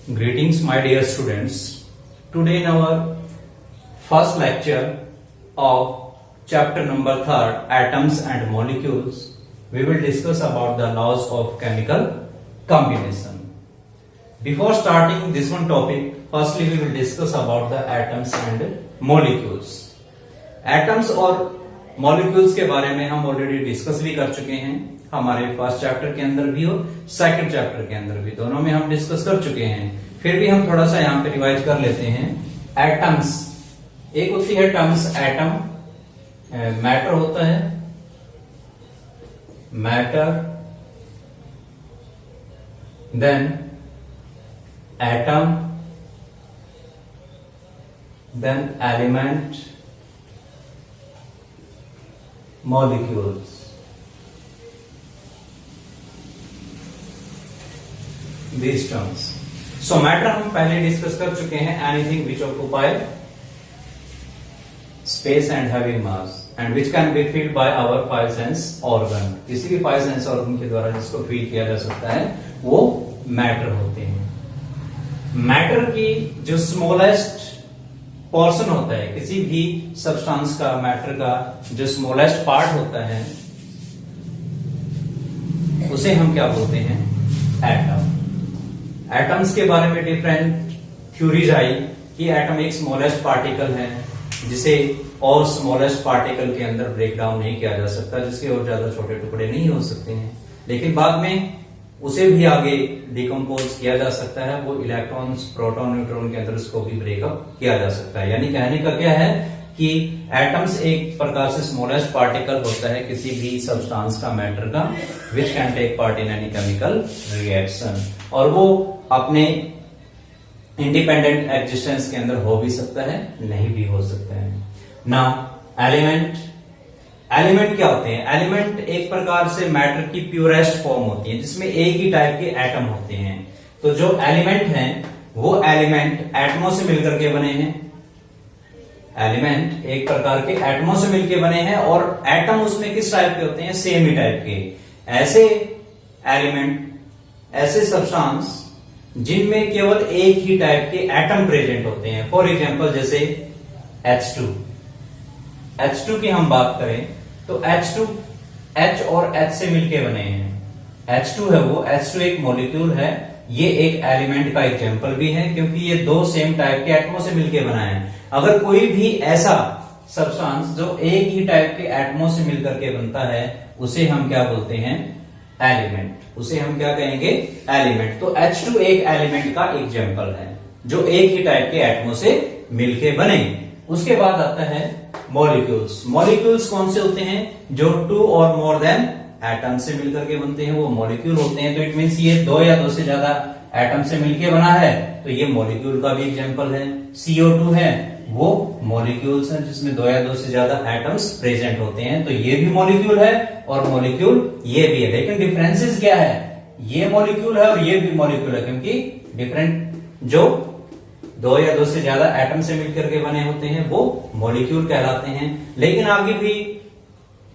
Greetings, my dear students. Today in our first lecture of chapter number 3, Atoms and Molecules, we will discuss about the laws of chemical combination. Before starting this one topic, firstly we will discuss about the atoms and molecules. Atoms और molecules के बारे में हम already discuss भी कर चुके हैं, हमारे फर्स्ट चैप्टर के अंदर भी और सेकंड चैप्टर के अंदर भी, दोनों में हम डिस्कस कर चुके हैं. फिर भी हम थोड़ा सा यहाँ पे रिवाइज कर लेते हैं. एटम्स, एक होती है टर्म्स एटम, मैटर होता है, matter, then atom, then element, molecules. These terms. So matter हम पहले डिस्कस कर चुके हैं. Anything which occupy space and having mass and which can be filled by our five sense organ. किसी भी five sense organ के द्वारा जिसको फील किया जा सकता है वो मैटर होते हैं. मैटर की जो स्मॉलेस्ट पोर्शन होता है किसी भी सब्सटेंस का, मैटर का जो स्मॉलेस्ट पार्ट होता है उसे हम क्या बोलते हैं? एटम. एटम्स के बारे में डिफरेंट थ्योरीज आई कि एटम एक स्मॉलेस्ट पार्टिकल है जिसे और स्मॉलेस्ट पार्टिकल के अंदर ब्रेक डाउन नहीं किया जा सकता, जिसके और ज्यादा छोटे टुकड़े नहीं हो सकते हैं, लेकिन बाद में उसे भी आगे डिकम्पोज किया जा सकता है. वो इलेक्ट्रॉन्स, प्रोटॉन, न्यूट्रॉन के अंदर उसको भी ब्रेकअप किया जा सकता है. यानी कहने का क्या है कि एटम्स एक प्रकार से स्मॉलेस्ट पार्टिकल होता है किसी भी सब्सटेंस का, मैटर का, which can take part in any chemical reaction, और वो अपने इंडिपेंडेंट एग्जिस्टेंस के अंदर हो भी सकता है, नहीं भी हो सकता है. Now element. एलिमेंट क्या होते हैं? एलिमेंट एक प्रकार से मैटर की प्योरेस्ट फॉर्म होती है जिसमें एक ही टाइप के एटम होते हैं. तो जो एलिमेंट हैं वो एलिमेंट एटमों से मिलकर के बने हैं. एलिमेंट एक प्रकार के एटमों से मिलकर बने हैं और एटम उसमें किस टाइप के होते हैं? सेम ही टाइप के. ऐसे एलिमेंट, ऐसे सब्सटेंस जिनमें केवल एक ही टाइप के एटम प्रेजेंट होते हैं. फॉर एग्जांपल जैसे H2. H2 की हम बात करें तो H2 H और H से मिलके बने हैं. H2 है वो, H2 एक मॉलिक्यूल है, ये एक एलिमेंट का एग्जांपल भी है क्योंकि ये दो सेम टाइप के एटमों से मिलके बना है. अगर कोई भी ऐसा सब्सटेंस जो एक ही टाइप के एटमों से मिलकर के बनता है उसे हम क्या बोलते हैं? एलिमेंट. उसे हम क्या कहेंगे? एलिमेंट. तो H2 एक एलिमेंट का एग्जांपल है जो एक ही टाइप के एटमों से मिलके बने. उसके बाद आता है मॉलिक्यूल्स. मॉलिक्यूल्स कौन से होते हैं? जो टू और मोर देन एटम से मिलकर के बनते हैं वो मॉलिक्यूल होते हैं. तो इट मींस ये दो या दो से ज्यादा एटम से मिलके बना है तो ये मॉलिक्यूल का भी एग्जांपल है. CO2 है वो मॉलिक्यूल्स हैं जिसमें दो या दो से ज्यादा एटम्स प्रेजेंट होते हैं, तो ये भी मॉलिक्यूल है और मॉलिक्यूल ये भी है. लेकिन डिफरेंसेस क्या है? ये मॉलिक्यूल है और ये भी मॉलिक्यूल है क्योंकि डिफरेंट जो दो या दो से ज्यादा एटम से मिलकर के बने होते हैं वो मॉलिक्यूल कहलाते हैं. लेकिन आगे भी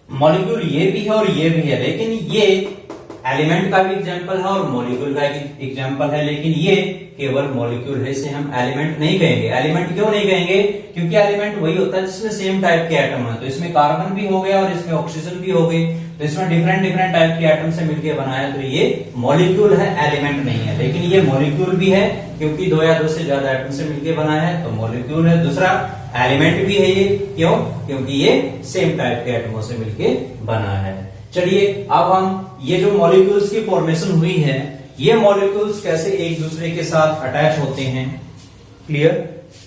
मॉलिक्यूल ये भी है और ये भी है, लेकिन ये एलिमेंट का भी एग्जांपल है और मॉलिक्यूल का एग्जांपल है, लेकिन ये केवल मॉलिक्यूल है, इसे हम एलिमेंट नहीं कहेंगे. एलिमेंट क्यों नहीं कहेंगे? क्योंकि एलिमेंट वही होता है जिसमें सेम टाइप के एटम है. तो इसमें कार्बन भी हो गया और इसमें ऑक्सीजन भी हो गई, तो इसमें डिफरेंट डिफरेंट टाइप के एटम से मिलकर बना है, तो ये मॉलिक्यूल है, एलिमेंट नहीं है. लेकिन ये मॉलिक्यूल भी है क्योंकि दो या दो से ज्यादा एटम से मिलकर बना है तो मॉलिक्यूल है. दूसरा एलिमेंट भी है ये, क्यों? क्योंकि ये सेम टाइप के एटमों से मिलकर बना है. चलिए अब हम ये जो मॉलिक्यूल्स की फॉर्मेशन हुई है, ये मॉलिक्यूल्स कैसे एक दूसरे के साथ अटैच होते हैं, क्लियर,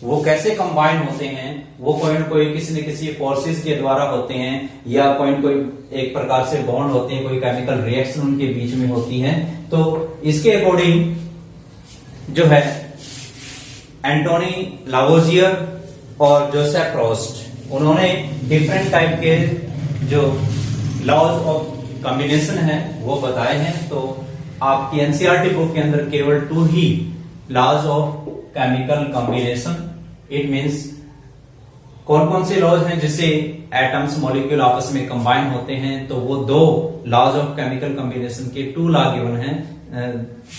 वो कैसे कंबाइन होते हैं, वो कोई न कोई किसी न किसी फोर्सेस के द्वारा होते हैं या कोई न कोई एक प्रकार से बॉन्ड होते हैं, कोई केमिकल रिएक्शन उनके बीच में होती है. तो इसके अकॉर्डिंग जो है एंटोनी लावोजियर और जोसेफ प्रोस्ट, उन्होंने डिफरेंट टाइप के जो लॉज ऑफ कॉम्बिनेशन है वो बताए हैं. तो आपकी एनसीईआरटी बुक के अंदर केवल 2 ही laws of chemical combination, it means कौन कौन से लॉज हैं जिससे एटम्स मॉलिक्यूल आपस में कंबाइन होते हैं तो वो दो लॉज ऑफ केमिकल कॉम्बिनेशन के 2 लॉ गिवन हैं,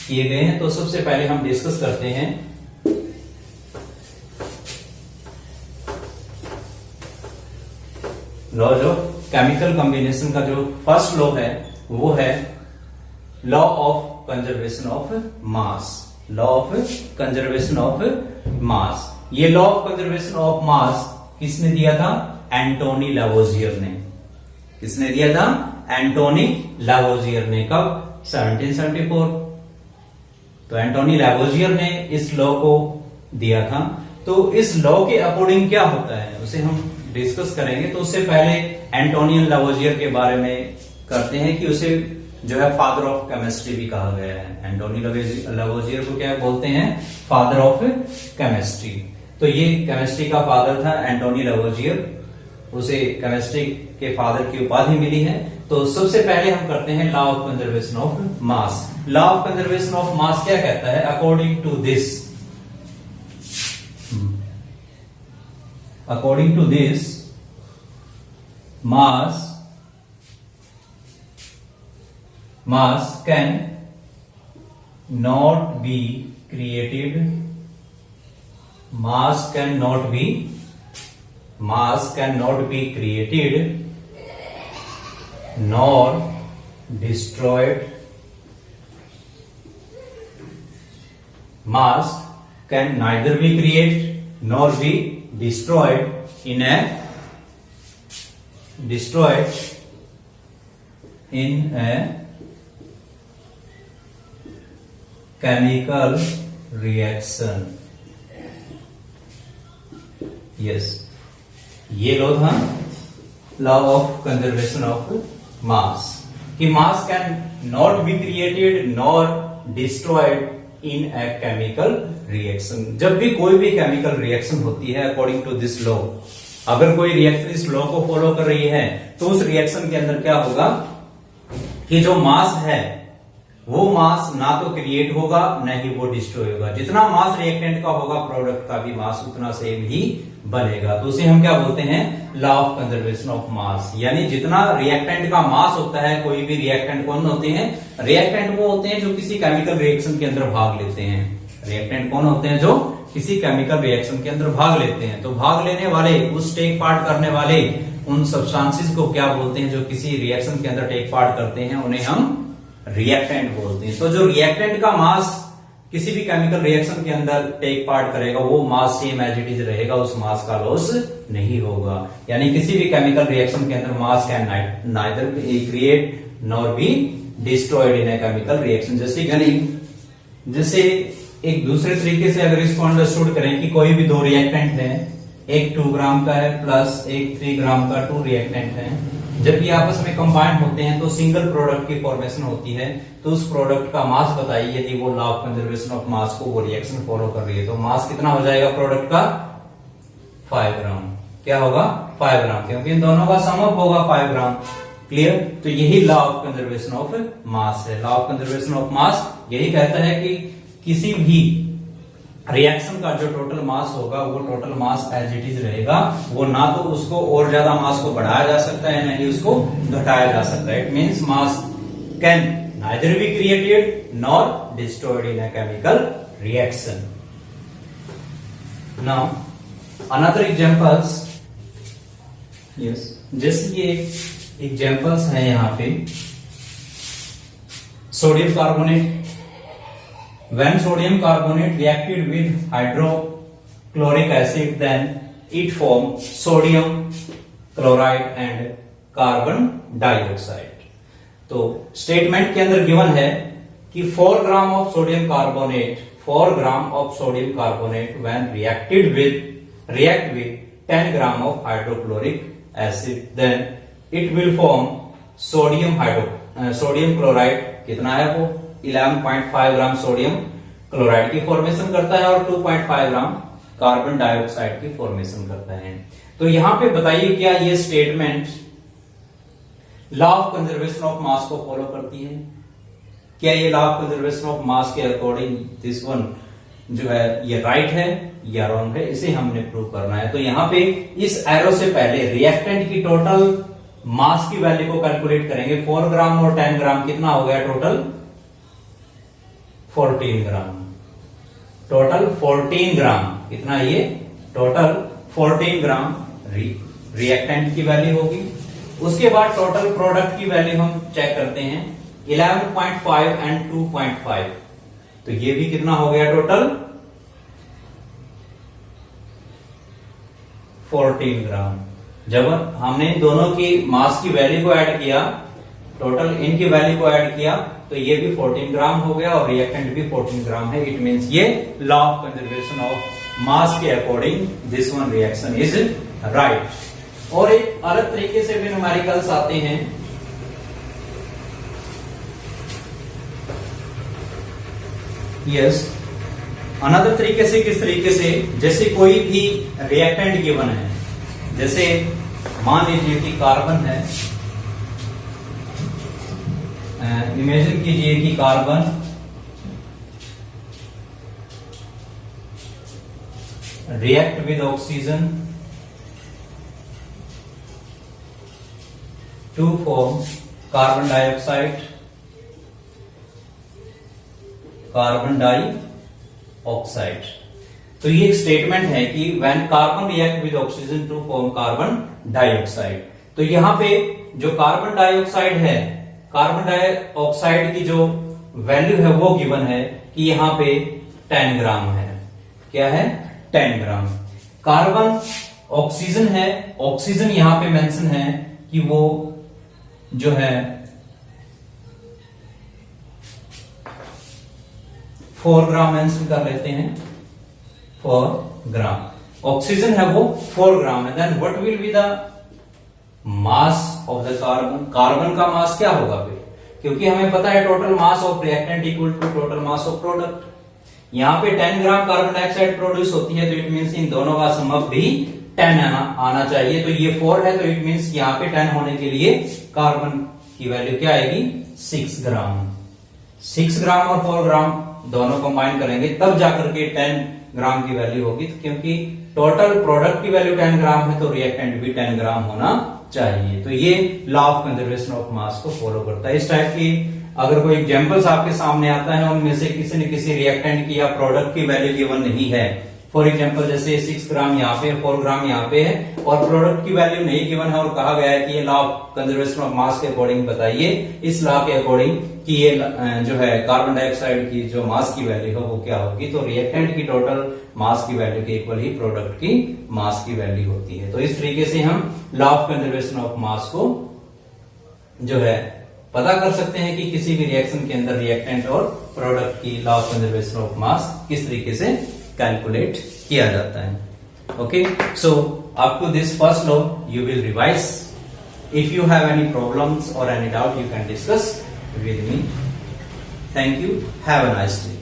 किए गए हैं। तो सबसे पहले हम डिस्कस करते हैं लॉज ऑफ केमिकल कॉम्बिनेशन का जो फर्स्ट लॉ है वो है law of conservation of mass. Law of conservation of mass, ये law of conservation of mass किसने दिया था? एंटोनी लावोजियर ने। किसने दिया था? एंटोनी लावोजियर ने। कब? 1774। तो एंटोनी लावोजियर ने इस लॉ को दिया था। तो इस लॉ के अकॉर्डिंग क्या होता है उसे हम डिस्कस करेंगे। तो उससे पहले एंटोनियन लावोजियर के बारे में करते हैं कि उसे जो है फादर ऑफ केमिस्ट्री भी कहा गया है। एंटोनी लावोजियर को क्या बोलते हैं? Father of chemistry. तो ये केमिस्ट्री का फादर था एंटोनी लावोजियर, उसे केमिस्ट्री के फादर की उपाधि मिली है। तो सबसे पहले हम करते हैं law of conservation of mass. Law of conservation of mass क्या कहता है? According to this mass can not be created, mass cannot be created nor destroyed. Mass can neither be created nor be destroyed in a chemical reaction. Yes, ये law था law of conservation of mass कि mass can not be created nor destroyed in a chemical reaction. जब भी कोई भी chemical reaction होती है according to this law, अगर कोई रिएक्शन इस लॉ को फॉलो कर रही है तो उस रिएक्शन के अंदर क्या होगा कि जो मास है वो मास ना तो क्रिएट होगा न ही वो डिस्ट्रॉय होगा। जितना मास रिएक्टेंट का होगा प्रोडक्ट का भी मास उतना सेम ही बनेगा। तो उसे हम क्या बोलते हैं? लॉ ऑफ कंजर्वेशन ऑफ मास। यानी जितना रिएक्टेंट का मास होता है, कोई भी रिएक्टेंट कौन होते हैं? रिएक्टेंट वो होते हैं जो किसी केमिकल रिएक्शन के अंदर भाग लेते हैं। रिएक्टेंट कौन होते हैं? जो किसी केमिकल रिएक्शन के अंदर भाग लेते हैं। तो भाग लेने वाले, उस टेक पार्ट करने वाले उन सब्सटेंसेस को क्या बोलते हैं? जो किसी रिएक्शन के अंदर टेक पार्ट करते हैं उन्हें हम रिएक्टेंट बोलते हैं। तो जो रिएक्टेंट का मास किसी भी केमिकल रिएक्शन के अंदर टेक पार्ट करेगा वो mass same as it is रहेगा, उस मास का लॉस नहीं होगा। यानी किसी भी केमिकल रिएक्शन के अंदर मास can neither create nor be destroyed in a chemical reaction. जैसे एक दूसरे तरीके से अगर इसको अंडरस्टूड करें कि कोई भी दो रिएक्टेंट है, एक 2 ग्राम का है प्लस एक 3 ग्राम का 2 रिएक्टेंट है, जब ये आपस में कंबाइन होते हैं तो सिंगल प्रोडक्ट की फॉर्मेशन होती है। तो उस प्रोडक्ट का मास बताइए यदि वो लॉ ऑफ कंजर्वेशन ऑफ मास को वो रिएक्शन फॉलो कर रही है। तो मास कितना हो जाएगा प्रोडक्ट का? 5 ग्राम। क्या होगा? 5 ग्राम, क्योंकि इन दोनों का सम अप होगा 5 ग्राम। क्लियर? तो यही law of conservation of mass है। Law of conservation of mass यही कहता है कि किसी भी रिएक्शन का जो टोटल मास होगा वो total mass as it is रहेगा। वो ना तो उसको और ज्यादा मास को बढ़ाया जा सकता है ना ही उसको घटाया जा सकता है। It means mass can neither be created nor destroyed in a chemical reaction. Now another examples, yes, जैसे ये एग्जांपल्स हैं यहाँ पे sodium carbonate. When sodium carbonate reacted with hydrochloric acid, then it formed sodium chloride and carbon dioxide. तो statement के अंदर given है कि 4 gram of sodium carbonate when react with 10 gram of hydrochloric acid, then it will form sodium chloride. कितना है वो? 11.5 gram sodium chloride की formation करता है और 2.5 ग्राम कार्बन डाइऑक्साइड की फॉर्मेशन करता है। तो यहां पे बताइए क्या ये statement law of conservation of मास को फॉलो करती है? क्या ये law of conservation of mass के अकॉर्डिंग दिस वन जो है ये राइट है या रॉन्ग है, इसे हमने प्रूव करना है। तो यहां पे इस एरो से पहले रिएक्टेंट की टोटल मास की वैल्यू को कैलकुलेट करेंगे। 4 ग्राम और 10 ग्राम कितना हो गया टोटल? 14 ग्राम। टोटल 14 ग्राम, कितना ये? टोटल 14 ग्राम रिएक्टेंट की वैल्यू होगी। उसके बाद टोटल प्रोडक्ट की वैल्यू हम चेक करते हैं, 11.5 एंड 2.5। तो ये भी कितना हो गया टोटल? 14 ग्राम। जब हमने दोनों की मास की वैल्यू को ऐड किया, टोटल इनकी वैल्यू को ऐड किया, तो ये भी 14 ग्राम हो गया और रिएक्टेंट भी 14 ग्राम है। इट मींस ये law of conservation of mass के according this one reaction is right. और एक अलग तरीके से भी न्यूमेरिकल्स आते हैं। यस, अनदर तरीके से किस तरीके से, जैसे कोई भी रिएक्टेंट गिवन है, जैसे मान लीजिए कि कार्बन है, इमेजिन कीजिए कि carbon react with oxygen to form carbon dioxide, carbon dioxide. तो ये एक स्टेटमेंट है कि when carbon react with oxygen to form carbon dioxide. तो यहां पे जो कार्बन डाइऑक्साइड है, कार्बन डाइऑक्साइड की जो वैल्यू है वो गिवन है कि यहां पे 10 ग्राम है। क्या है? 10 ग्राम। कार्बन ऑक्सीजन है, ऑक्सीजन यहां पे मेंशन है कि वो जो है 4 ग्राम मेंशन कर लेते हैं, 4 ग्राम ऑक्सीजन है वो 4 ग्राम है। Then what will be the mass of the carbon? Carbon का मास क्या होगा फिर? क्योंकि हमें पता है total mass of reactant equal to total mass of product. यहां पे 10 ग्राम कार्बन डाइऑक्साइड प्रोड्यूस होती है, तो इट मींस इन दोनों का सम अप भी 10 आना चाहिए। तो ये 4 है, तो इट मींस यहां पे 10 होने के लिए कार्बन की वैल्यू क्या आएगी? 6 ग्राम। 6 ग्राम और 4 ग्राम दोनों कंबाइन करेंगे तब जाकर के 10 ग्राम की वैल्यू होगी, क्योंकि टोटल प्रोडक्ट की वैल्यू 10 ग्राम है तो रिएक्टेंट भी 10 ग्राम होना चाहिए। तो ये लॉ ऑफ कंजर्वेशन ऑफ मास को फॉलो करता है। इस टाइप की अगर कोई एग्जांपल्स आपके सामने आता है, उनमें से किसी न किसी रिएक्टेंट की या प्रोडक्ट की वैल्यू गिवन नहीं है, फॉर एग्जांपल जैसे 6 ग्राम यहाँ पे, 4 ग्राम यहाँ पे है और प्रोडक्ट की वैल्यू नहीं गिवन है और कहा गया है कि ये law of conservation of mass के अकॉर्डिंग बताइए, इस लॉ के अकॉर्डिंग कि ये जो है कार्बन डाइऑक्साइड की जो मास की वैल्यू है वो क्या होगी, तो रिएक्टेंट की टोटल मास की वैल्यू के इक्वल ही प्रोडक्ट की मास की वैल्यू होती है। तो इस तरीके से हम लॉ ऑफ कंजर्वेशन ऑफ मास को जो है पता कर सकते हैं कि किसी भी रिएक्शन के अंदर रिएक्टेंट और प्रोडक्ट की law of conservation of mass किस तरीके से कैलकुलेट किया जाता है। Okay, so up to this first law you will revise. If you have any problems or any doubt, you can discuss with me. Thank you. Have a nice day.